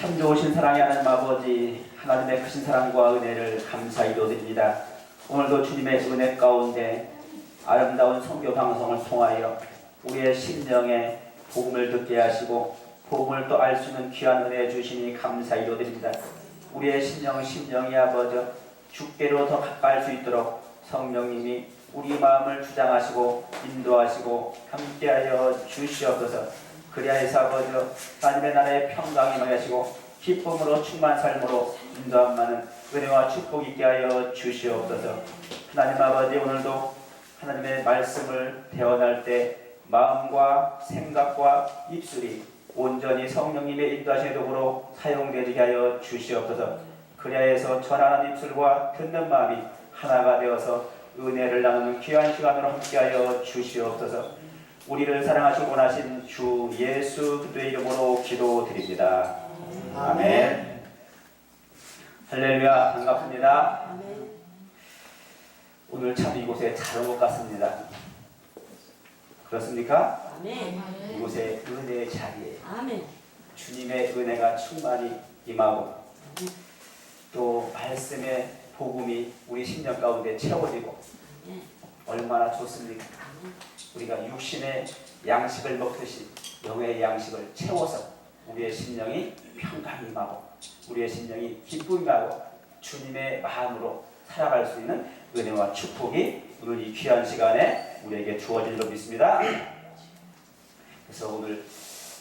참 좋으신 사랑이 하나님 아버지, 하나님의 크신 사랑과 은혜를 감사히 드립니다. 오늘도 주님의 은혜 가운데 아름다운 선교 방송을 통하여 우리의 심령에 복음을 듣게 하시고 복음을 또 알 수 있는 귀한 은혜 주시니 감사히 드립니다. 우리의 심령이 아버지 주께로 더 가까이 수 있도록 성령님이 우리 마음을 주장하시고 인도하시고 함께하여 주시옵소서. 그리하여서 아버지 하나님의 나라의 평강이 임하시고 기쁨으로 충만한 삶으로 인도함만은 은혜와 축복 있게 하여 주시옵소서. 하나님 아버지, 오늘도 하나님의 말씀을 대언할 때 마음과 생각과 입술이 온전히 성령님의 인도하시는 도구로 사용되게 하여 주시옵소서. 그리하여서 전하는 입술과 듣는 마음이 하나가 되어서 은혜를 나누는 귀한 시간으로 함께하여 주시옵소서. 우리를 사랑하시고 원하신 주 예수 그리스도의 이름으로 기도드립니다. 아멘. 할렐루야, 반갑습니다. 아멘. 오늘 참 이곳에 잘 온 것 같습니다. 그렇습니까? 아멘. 이곳에 은혜의 자리에 아멘. 주님의 은혜가 충만히 임하고 또 말씀의 복음이 우리 심령 가운데 채워지고 얼마나 좋습니까? 우리가 육신의 양식을 먹듯이 영의 양식을 채워서 우리의 심령이 평강이 임하고 우리의 심령이 기쁨이 임하고 주님의 마음으로 살아갈 수 있는 은혜와 축복이 오늘 이 귀한 시간에 우리에게 주어질 줄 믿습니다. 그래서 오늘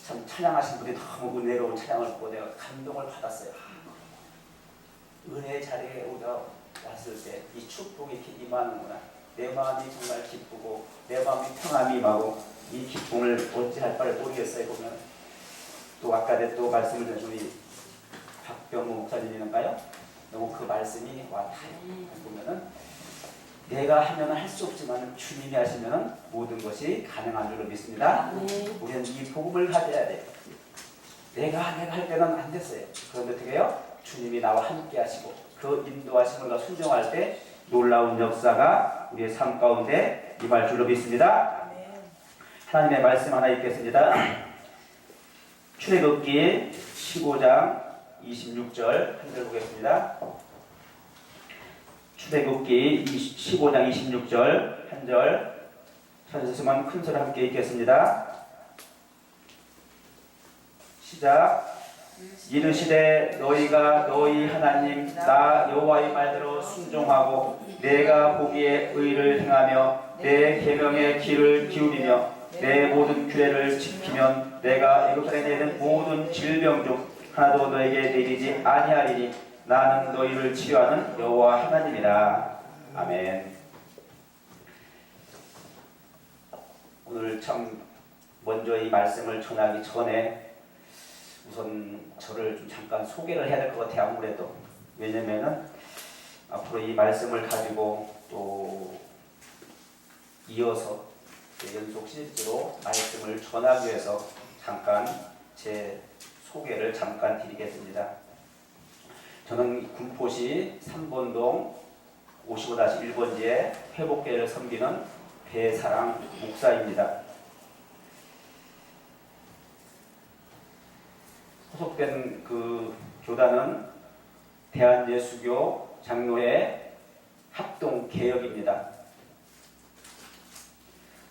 참 찬양하신 분이 너무 은혜로운 찬양을 보고 내가 감동을 받았어요. 은혜의 자리에 우리가 왔을 때 이 축복이 이렇게 임하는구나. 내 마음이 정말 기쁘고 내 마음이 평안이 임하고 이 기쁨을 어찌할 바를 모르겠어요. 보면 또 아까 또 말씀을 드린 우리 박병우 목사님인가요? 너무 그 말씀이 와닿아요. 보면은 내가 하면 할 수 없지만 주님이 하시면 모든 것이 가능한 줄로 믿습니다. 우리는 이 복음을 가져야 돼요. 내가 할 때는 안 됐어요. 그런데 어떻게 해요? 주님이 나와 함께 하시고 그 인도하심을 순종할 때 놀라운 역사가 우리의 삶 가운데 임할 줄로 믿습니다. 하나님의 말씀 하나 읽겠습니다. 출애굽기 15장 26절 한 절 보겠습니다. 출애굽기 15장 26절 한 절 찾으시면 큰 소리 함께 읽겠습니다. 시작. 이르시되 너희가 너희 하나님 나 여호와의 말대로 순종하고 내가 보기에 의를 행하며 내 계명의 귀를 기울이며 내 모든 규례를 지키면 내가 애굽 땅에 내는 모든 질병 중 하나도 너에게 내리지 아니하리니 나는 너희를 치유하는 여호와 하나님이라. 아멘. 오늘 참 먼저 이 말씀을 전하기 전에 우선 저를 좀 잠깐 소개를 해야 될 것 같아요. 아무래도 왜냐면은 앞으로 이 말씀을 가지고 또 이어서 연속 시리즈로 말씀을 전하기 위해서 잠깐 제 소개를 잠깐 드리겠습니다. 저는 군포시 3번동 55-1번지에 회복교회를 섬기는 배사랑 목사입니다. 소속된 그 교단은 대한예수교 장로회 합동개혁입니다.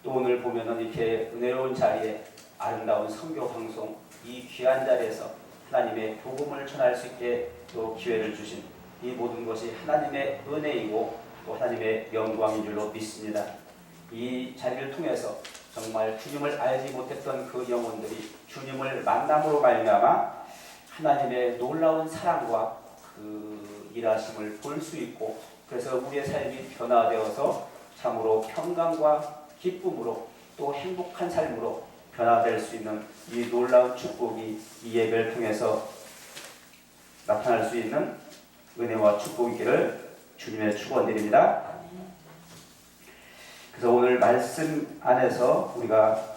또 오늘 보면은 이렇게 은혜로운 자리에 아름다운 선교 방송 이 귀한 자리에서 하나님의 복음을 전할 수 있게 또 기회를 주신 이 모든 것이 하나님의 은혜이고 또 하나님의 영광인 줄로 믿습니다. 이 자리를 통해서 정말 주님을 알지 못했던 그 영혼들이 주님을 만남으로 말미암아 하나님의 놀라운 사랑과 그 일하심을 볼 수 있고 그래서 우리의 삶이 변화되어서 참으로 평강과 기쁨으로 또 행복한 삶으로 변화될 수 있는 이 놀라운 축복이 이 예배를 통해서 나타날 수 있는 은혜와 축복이기를 주님의 축원드립니다. 그래서 오늘 말씀 안에서 우리가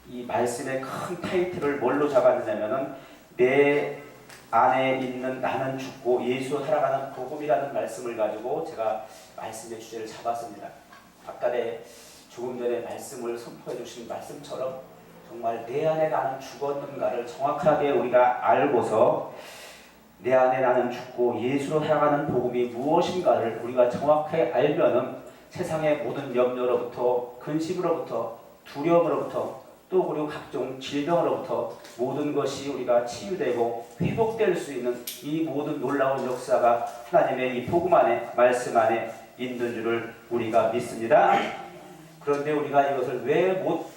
이 말씀의 큰 타이틀을 뭘로 잡았느냐면은 내 안에 있는 나는 죽고 예수로 살아가는 복음이라는 말씀을 가지고 제가 말씀의 주제를 잡았습니다. 아까 조금 전에 말씀을 선포해 주신 말씀처럼 정말 내 안에 나는 죽었는가를 정확하게 우리가 알고서 내 안에 나는 죽고 예수로 살아가는 복음이 무엇인가를 우리가 정확하게 알면은 세상의 모든 염려로부터 근심으로부터 두려움으로부터 또 그리고 각종 질병으로부터 모든 것이 우리가 치유되고 회복될 수 있는 이 모든 놀라운 역사가 하나님의 이 복음 안에 말씀 안에 있는 줄을 우리가 믿습니다. 그런데 우리가 이것을 왜 못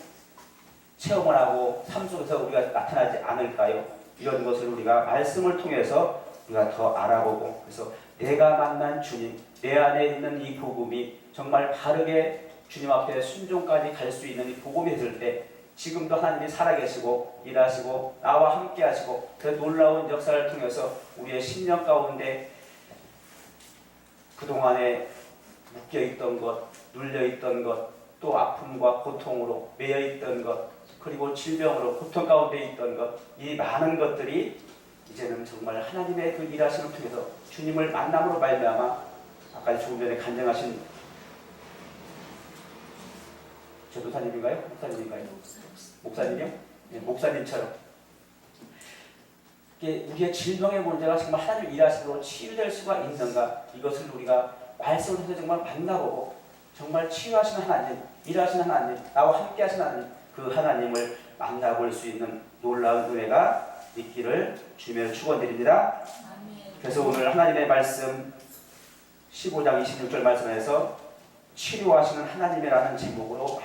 체험을 하고 삶 속에서 우리가 나타나지 않을까요? 이런 것을 우리가 말씀을 통해서 우리가 더 알아보고, 그래서 내가 만난 주님, 내 안에 있는 이 복음이 정말 바르게 주님 앞에 순종까지 갈 수 있는 이 복음이 있을 때 지금도 하나님이 살아계시고 일하시고 나와 함께 하시고 그 놀라운 역사를 통해서 우리의 심령 가운데 그동안에 묶여있던 것, 눌려있던 것, 또 아픔과 고통으로 매여있던 것, 그리고 질병으로 고통 가운데 있던 것, 이 많은 것들이 이제는 정말 하나님의 그 일하심을 통해서 주님을 만남으로 말미암아 아까 조금 전에 간증하신 전도사님인가요? 목사님인가요? 목사님이요? 네, 목사님처럼 우리의 질병의 문제가 정말 하나님 일하심으로 치유될 수가 있는가, 이것을 우리가 말씀을 통해서 정말 만나보고 정말 치유하시는 하나님, 일하시는 하나님, 나와 함께 하시는 하나님, 그 하나님을 만나볼 수 있는 놀라운 은혜가 있기를 주님의 축원드립니다. 그래서 오늘 하나님의 말씀 15장 26절 말씀에서 치료하시는 하나님이라는 제목으로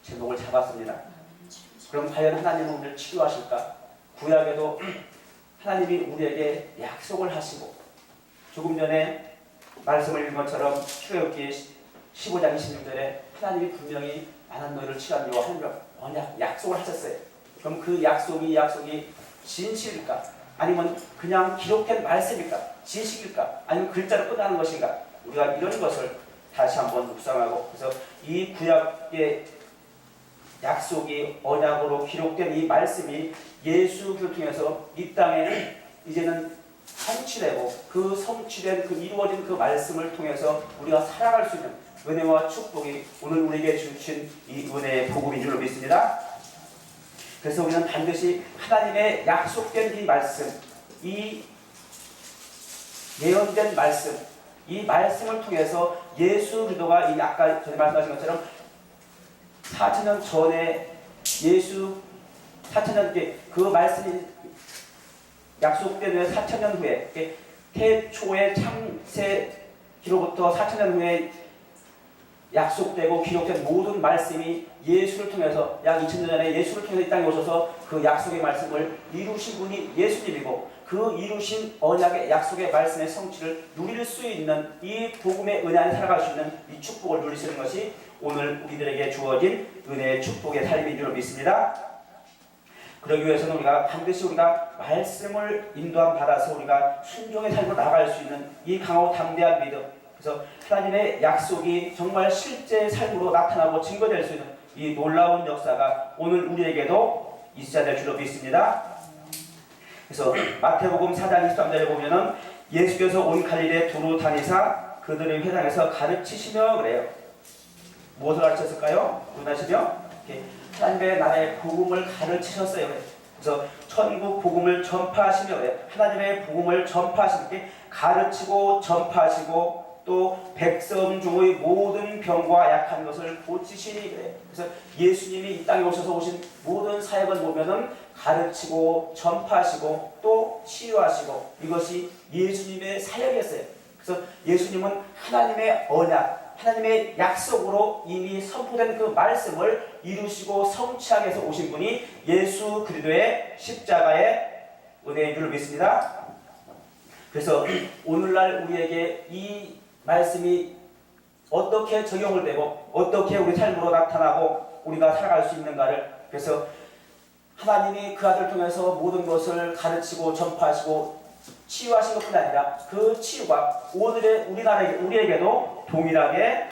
제목을 잡았습니다. 그럼 과연 하나님은 우리를 치료하실까? 구약에도 하나님이 우리에게 약속을 하시고, 조금 전에 말씀을 읽은 것처럼 출애굽기 15장 26절에 하나님이 분명히 나는 너희를 치료하리라 하나님과 언약, 약속을 하셨어요. 그럼 그 약속이 진실일까? 아니면 그냥 기록된 말씀일까? 지식일까? 아니면 글자로 끝나는 것인가? 우리가 이런 것을 다시 한번 묵상하고, 그래서 이 구약의 약속이 언약으로 기록된 이 말씀이 예수 그리스도를 통해서 이 땅에 이제는 성취되고, 그 성취된 그 이루어진 그 말씀을 통해서 우리가 살아갈 수 있는 은혜와 축복이 오늘 우리에게 주신 이 은혜의 복음인 줄로 믿습니다. 그래서 우리는 반드시 하나님의 약속된 이 말씀, 이 예언된 말씀, 이 말씀을 통해서 예수 그리스도가 이 아까 전에 말씀하신 것처럼 4,000년 전에 4,000년 그 말씀이 약속된 후에 4,000년 후에 태초의 창세기로부터 4,000년 후에 약속되고 기록된 모든 말씀이 예수를 통해서 약 2000년 전에 예수를 통해서 이 땅에 오셔서 그 약속의 말씀을 이루신 분이 예수님이고, 그 이루신 언약의 약속의 말씀의 성취를 누릴 수 있는 이 복음의 은혜 안에 살아갈 수 있는 이 축복을 누릴 수 있는 것이 오늘 우리들에게 주어진 은혜의 축복의 삶인 줄 믿습니다. 그러기 위해서는 우리가 반드시 우리가 말씀을 인도함 받아서 우리가 순종의 삶으로 나아갈 수 있는 이 강하고 담대한 믿음, 그래서 하나님의 약속이 정말 실제 삶으로 나타나고 증거될 수 있는 이 놀라운 역사가 오늘 우리에게도 있어야 될 줄로 믿습니다. 그래서 마태복음 4장 23절에 보면은 예수께서 온 갈릴리에 두루 다니사 그들의 회당에서 가르치시며 그래요. 무엇을 가르쳤을까요? 문하시며 하나님의 나라의 복음을 가르치셨어요. 그래서 천국 복음을 전파하시며 그래요. 하나님의 복음을 전파하시는 게 가르치고 전파하시고 또 백성 중의 모든 병과 약한 것을 고치시니 그래요. 그래서 예수님이 이 땅에 오신 모든 사역을 보면은 가르치고 전파하시고 또 치유하시고, 이것이 예수님의 사역이었어요. 그래서 예수님은 하나님의 언약, 하나님의 약속으로 이미 선포된 그 말씀을 이루시고 성취하기 위해서 오신 분이 예수 그리스도의 십자가의 은혜인 줄 믿습니다. 그래서 오늘날 우리에게 이 말씀이 어떻게 적용을 되고 어떻게 우리 삶으로 나타나고 우리가 살아갈 수 있는가를, 그래서 하나님이 그 아들을 통해서 모든 것을 가르치고 전파하시고 치유하신 것뿐 아니라 그 치유가 오늘의 우리에게도 동일하게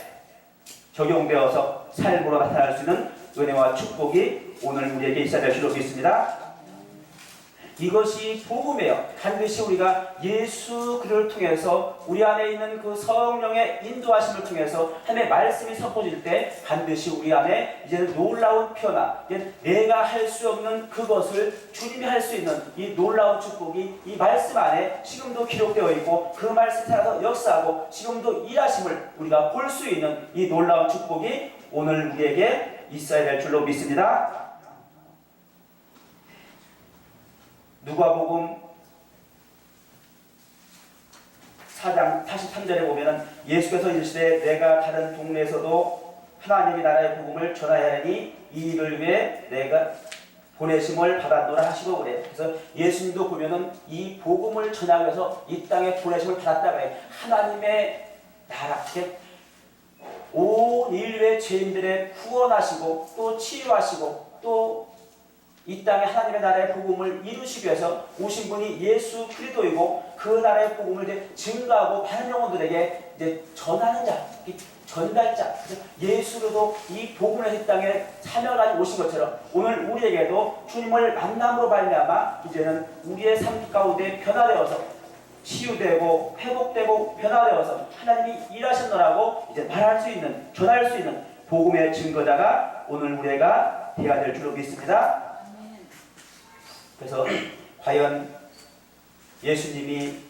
적용되어서 삶으로 나타날 수 있는 은혜와 축복이 오늘 우리에게 있어야 될 줄로 믿습니다. 이것이 복음이에요. 반드시 우리가 예수 그리스도를 통해서 우리 안에 있는 그 성령의 인도하심을 통해서 하나님의 말씀이 선포질 때 반드시 우리 안에 이제 놀라운 변화, 내가 할 수 없는 그것을 주님이 할 수 있는 이 놀라운 축복이 이 말씀 안에 지금도 기록되어 있고 그 말씀 따라서 역사하고 지금도 일하심을 우리가 볼 수 있는 이 놀라운 축복이 오늘 우리에게 있어야 될 줄로 믿습니다. 누가복음 4장 43절에 보면은 예수께서 이르시되 내가 다른 동네에서도 하나님의 나라의 복음을 전하야 하니 이 일을 위해 내가 보내심을 받았노라 하시고 그래. 그래서 예수님도 보면은 이 복음을 전하기 위해서 이 땅에 보내심을 받았다 그래. 하나님의 나라, 온 인류의 죄인들의 구원하시고 또 치유하시고 또 이 땅에 하나님의 나라의 복음을 이루시기 위해서 오신 분이 예수 그리스도이고 그 나라의 복음을 이제 증거하고 다른 영혼들에게 이제 전하는 자, 전달자. 예수로도 이 복음을 이 땅에 사명을 가지고 오신 것처럼 오늘 우리에게도 주님을 만남으로 말미암아 이제는 우리의 삶 가운데 변화되어서 치유되고 회복되고 변화되어서 하나님이 일하셨노라고 이제 말할 수 있는, 전할 수 있는 복음의 증거자가 오늘 우리가 되어야 될 줄로 믿습니다. 그래서 과연 예수님이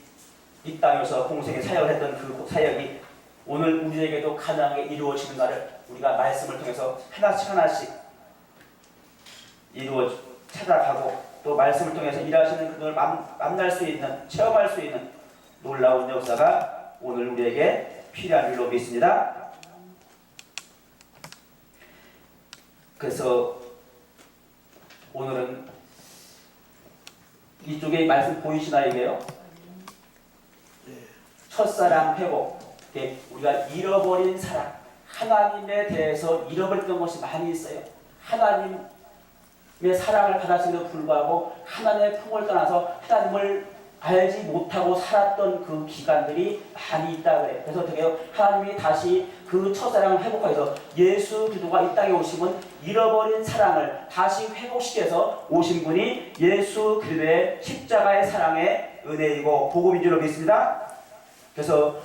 이 땅에서 공생의 사역을 했던 그 사역이 오늘 우리에게도 가능하게 이루어지는가를 우리가 말씀을 통해서 하나씩 이루어 찾아가고 또 말씀을 통해서 일하시는 그들을 만날 수 있는, 체험할 수 있는 놀라운 역사가 오늘 우리에게 필요한 줄로 믿습니다. 그래서 오늘은 이쪽에 말씀 보이시나요? 이게요? 첫사랑 회복. 우리가 잃어버린 사랑, 하나님에 대해서 잃어버렸던 것이 많이 있어요. 하나님의 사랑을 받았음에도 불구하고 하나님의 품을 떠나서 하나님을 알지 못하고 살았던 그 기간들이 많이 있다 그래요. 그래서 어떻게 해요? 하나님이 다시 그 첫사랑을 회복해서 예수 그리스도가 이 땅에 오시면 잃어버린 사랑을 다시 회복시켜서 오신 분이 예수 그리스도의 십자가의 사랑의 은혜이고 복음인 줄로 믿습니다. 그래서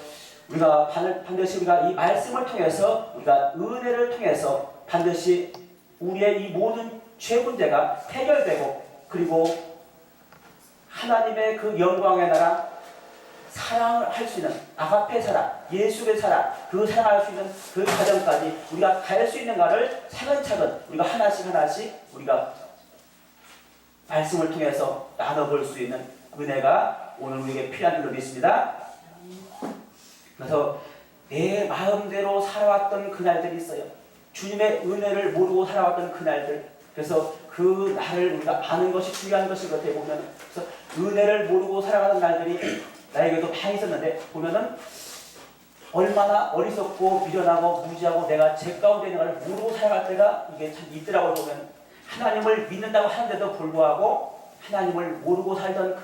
우리가 반드시 우리가 이 말씀을 통해서 우리가 은혜를 통해서 반드시 우리의 이 모든 죄 문제가 해결되고 그리고 하나님의 그 영광의 나라 사랑을 할 수 있는 아가페 사랑, 예수의 사랑, 그 사랑할 수 있는 그 과정까지 우리가 갈 수 있는가를 차근차근 우리가 하나씩 우리가 말씀을 통해서 나눠볼 수 있는 은혜가 오늘 우리에게 필요한 줄로 믿습니다. 그래서 내 마음대로 살아왔던 그날들이 있어요. 주님의 은혜를 모르고 살아왔던 그날들. 그래서 그 날을 우리가 아는 것이 중요한 것인 것 같아요. 보면 그래서 은혜를 모르고 살아가는 날들이 나에게도 많이 있었는데 보면은 얼마나 어리석고 미련하고 무지하고 내가 죄 가운데 있는 걸 모르고 살아갈 때가 이게 참 있더라고요. 보면 하나님을 믿는다고 하는데도 불구하고 하나님을 모르고 살던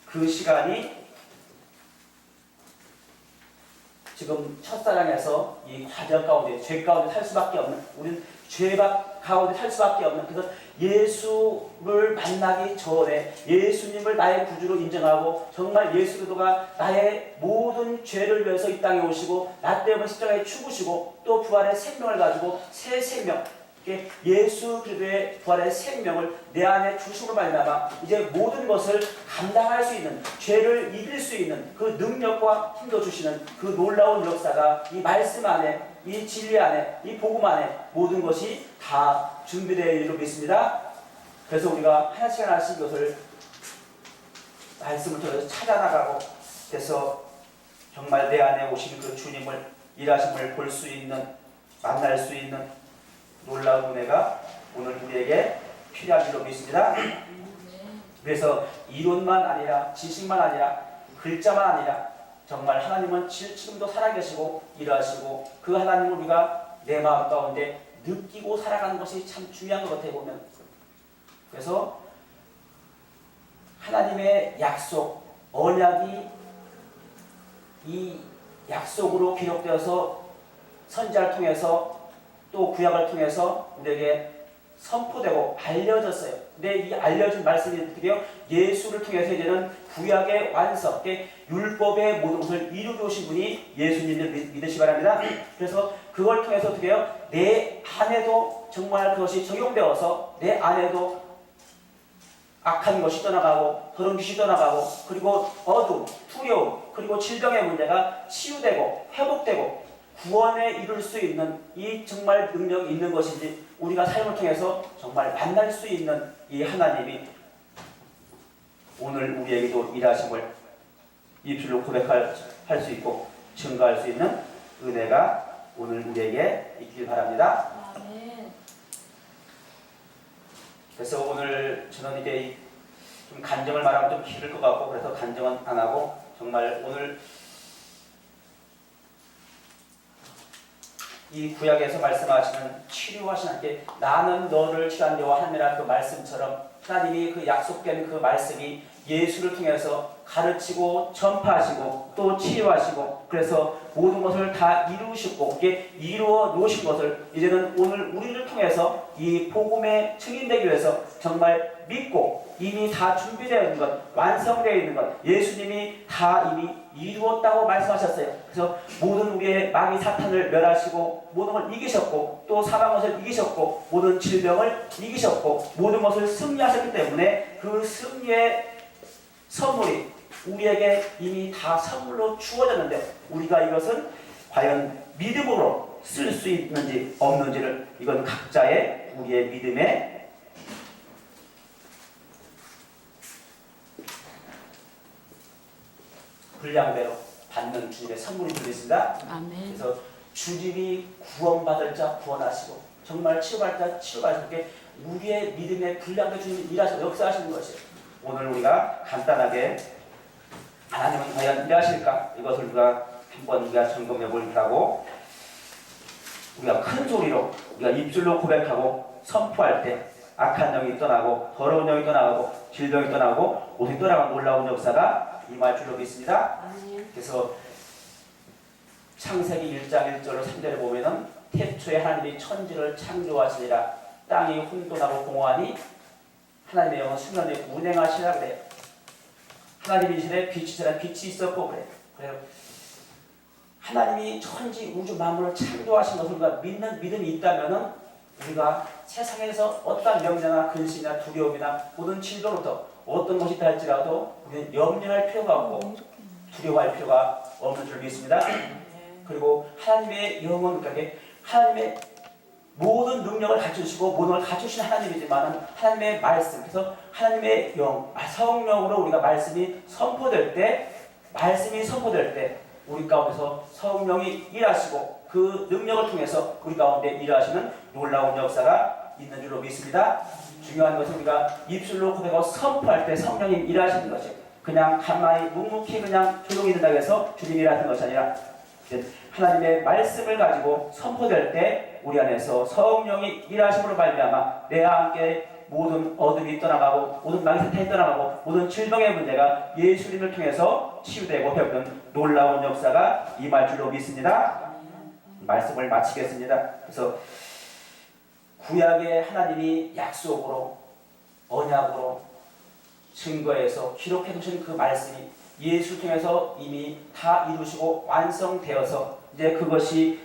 그 시간이 지금 첫사랑에서 이 과정 가운데 죄 가운데 살 수밖에 없는 우리는 죄 가운데 살 수밖에 없는 그래서 예수를 만나기 전에 예수님을 나의 구주로 인정하고 정말 예수 그리스도가 나의 모든 죄를 위해서 이 땅에 오시고 나 때문에 십자가에 죽으시고 또 부활의 생명을 가지고 새 생명 예수 그리스도의 부활의 생명을 내 안에 주심으로 말미암아 이제 모든 것을 감당할 수 있는 죄를 이길 수 있는 그 능력과 힘도 주시는 그 놀라운 역사가 이 말씀 안에 이 진리 안에 이 복음 안에 모든 것이 다 준비되어 있는 줄로 믿습니다. 그래서 우리가 하나씩 이것을 말씀을 통해서 찾아나가고 그래서 정말 내 안에 오신 그 주님을 일하심을 볼 수 있는 만날 수 있는 놀라운 은혜가 오늘 우리에게 필요한 줄로 믿습니다. 그래서 이론만 아니라 지식만 아니라 글자만 아니라 정말 하나님은 지금도 살아계시고 일하시고 그 하나님을 우리가 내 마음 가운데 느끼고 살아가는 것이 참 중요한 것 같아요. 보면 그래서 하나님의 약속, 언약이 이 약속으로 기록되어서 선지자를 통해서 또 구약을 통해서 우리에게 선포되고 알려졌어요. 근데 이 알려진 말씀이 어떻게 해요? 예수를 통해서 이제는 구약의 완성, 율법의 모든 것을 이루게 오신 분이 예수님을 믿으시기 바랍니다. 그래서 그걸 통해서 어떻게 해요? 내 안에도 정말 그것이 적용되어서 내 안에도 악한 것이 떠나가고 더러운 것이 떠나가고 그리고 어둠, 두려움, 그리고 질병의 문제가 치유되고 회복되고 구원에 이룰 수 있는 이 정말 능력이 있는 것인지 우리가 삶을 통해서 정말 만날 수 있는 이 하나님이 오늘 우리에게도 일하심을 입술로 고백할 수 있고 증거할 수 있는 은혜가 오늘 우리에게 있길 바랍니다. 그래서 오늘 저는 이게 좀 간증을 말하면 좀 길을 것 같고 그래서 간증은 안 하고 정말 오늘 이 구약에서 말씀하시는 치료하시는 하나님께 나는 너를 치료한대와 하느라 그 말씀처럼 하나님이 그 약속된 그 말씀이 예수를 통해서 가르치고 전파하시고 또 치유하시고 그래서 모든 것을 다 이루시고 이게 이루어 놓으신 것을 이제는 오늘 우리를 통해서 이 복음의 증인되기 위해서 정말 믿고 이미 다 준비되어 있는 것, 완성되어 있는 것, 예수님이 다 이미 이루었다고 말씀하셨어요. 그래서 모든 우리의 마귀 사탄을 멸하시고 모든 걸 이기셨고 또 사망 것을 이기셨고 모든 질병을 이기셨고 모든 것을 승리하셨기 때문에 그 승리의 선물이 우리에게 이미 다 선물로 주어졌는데 우리가 이것은 과연 믿음으로 쓸 수 있는지 없는지를 이건 각자의 우리의 믿음의 분량대로 받는 주님의 선물이 들리십니다. 아멘. 그래서 주님이 구원받을 자 구원하시고 정말 치유받을 자 치유받으시고 우리의 믿음의 분량대 주님이 일하시고 역사하시는 것이에요. 오늘 우리가 간단하게 하나님은 과연 일하실까? 이것을 우리가 한번 우리가 점검해 보려고 우리가 큰 소리로 우리가 입술로 고백하고 선포할 때 악한 영이 떠나고 더러운 영이 떠나고 질병이 떠나고 모든 떠나간 놀라운 역사가 임할 줄로 믿습니다. 그래서 창세기 1장 1절로 3절에 보면은 태초에 하나님이 천지를 창조하시니라 땅이 혼돈하고 공허하니 하나님의 영은 수면에 운행하시라 그래요. 하나님이 이전에 빛이잖아. 빛이 있었고 그래요. 그래요. 하나님이 천지 우주 만물을 창조하신 것을 우리가 믿는 믿음이 있다면은 우리가 세상에서 어떤 명령이나 근심이나 두려움이나 모든 질병부터 어떤 것이 있다 할지라도 우리는 염려할 필요가 없고 두려워할 필요가 없는 줄 믿습니다. 그리고 하나님의 영은 그러니까 하나님의 모든 능력을 갖추시고 모든 걸 갖추신 하나님이지만 하나님의 말씀 그래서 하나님의 영 성령으로 우리가 말씀이 선포될 때 우리 가운데서 성령이 일하시고 그 능력을 통해서 우리 가운데 일하시는 놀라운 역사가 있는 줄로 믿습니다. 중요한 것은 우리가 입술로 고백하고 선포할 때 성령이 일하시는 것이에요. 그냥 가만히 묵묵히 그냥 조용히 있는다고 해서 주님이 일하는 것이 아니라 하나님의 말씀을 가지고 선포될 때 우리 안에서 성령이 일하심으로 말미암아 내와 함께 모든 어둠이 떠나가고 모든 마귀 사탄이 떠나가고 모든 질병의 문제가 예수님을 통해서 치유되고 회복되는 놀라운 역사가 임할 줄로 믿습니다. 말씀을 마치겠습니다. 그래서 구약의 하나님이 약속으로 언약으로 증거해서 기록해 두신 그 말씀이 예수 통해서 이미 다 이루시고 완성되어서 이제 그것이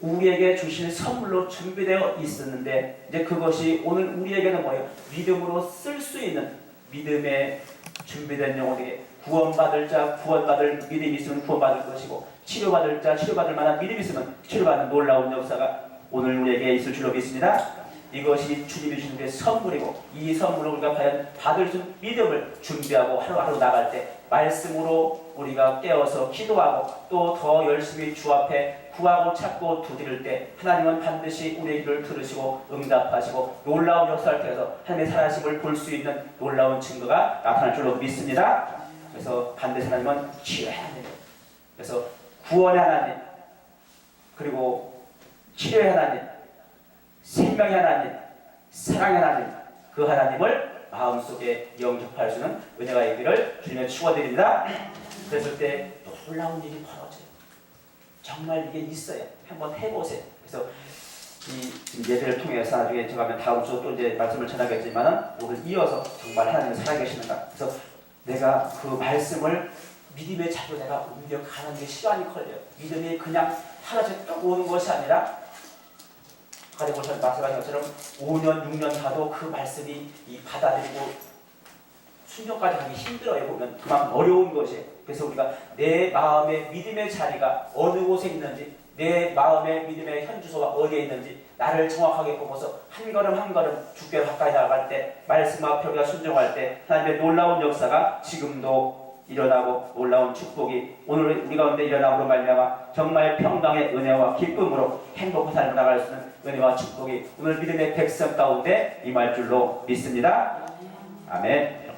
우리에게 주실 선물로 준비되어 있었는데 이제 그것이 오늘 우리에게는 뭐예요? 믿음으로 쓸 수 있는 믿음의 준비된 영혼에게 구원받을 자 구원받을 믿음이 있으면 구원받을 것이고 치료받을 자 치료받을 만한 믿음이 있으면 치료받는 놀라운 역사가 오늘 우리에게 있을 줄로 믿습니다. 이것이 주님이 주신 게 선물이고 이 선물을 우리가 과연 받을 수 있는 믿음을 준비하고 하루하루 나갈 때 말씀으로 우리가 깨어서 기도하고 또 더 열심히 주 앞에 구하고 찾고 두드릴 때 하나님은 반드시 우리의 기도를 들으시고 응답하시고 놀라운 역사를 통해서 하나님의 살아심을 볼 수 있는 놀라운 증거가 나타날 줄로 믿습니다. 그래서 반드시 하나님은 치유의 하나님, 그래서 구원의 하나님, 그리고 치료의 하나님, 생명의 하나님, 사랑의 하나님, 그 하나님을 마음속에 영접할 수 있는 은혜가 있기를 주님의 축원드립니다. 그랬을 때 놀라운 일이 벌어져요. 정말 이게 있어요. 한번 해보세요. 그래서 이 예배를 통해서 나중에 제가 다음 주 또 이제 말씀을 전하겠지만은 오늘 이어서 정말 하나님은 살아계시는가. 그래서 내가 그 말씀을 믿음의 자리로 내가 옮겨가는 게 시간이 걸려요. 믿음이 그냥 하나씩 딱 오는 것이 아니라 가리고서 말씀하신 것처럼 5년, 6년 가도 그 말씀이 이 받아들이고 순종까지 하기 힘들어요. 보면 그만큼 어려운 것이에요. 그래서 우리가 내 마음의 믿음의 자리가 어느 곳에 있는지, 내 마음의 믿음의 현주소가 어디에 있는지 나를 정확하게 보고서 한 걸음 한 걸음 주께 가까이 나아갈 때, 말씀 앞에 우리가 순종할 때 하나님의 놀라운 역사가 지금도 일어나고 놀라운 축복이 오늘 우리 가운데 일어남으로 말미암아 정말 평강의 은혜와 기쁨으로 행복한 삶을 나갈 수 있는 은혜와 축복이 오늘 믿음의 백성 가운데 임할 줄로 믿습니다. 아멘.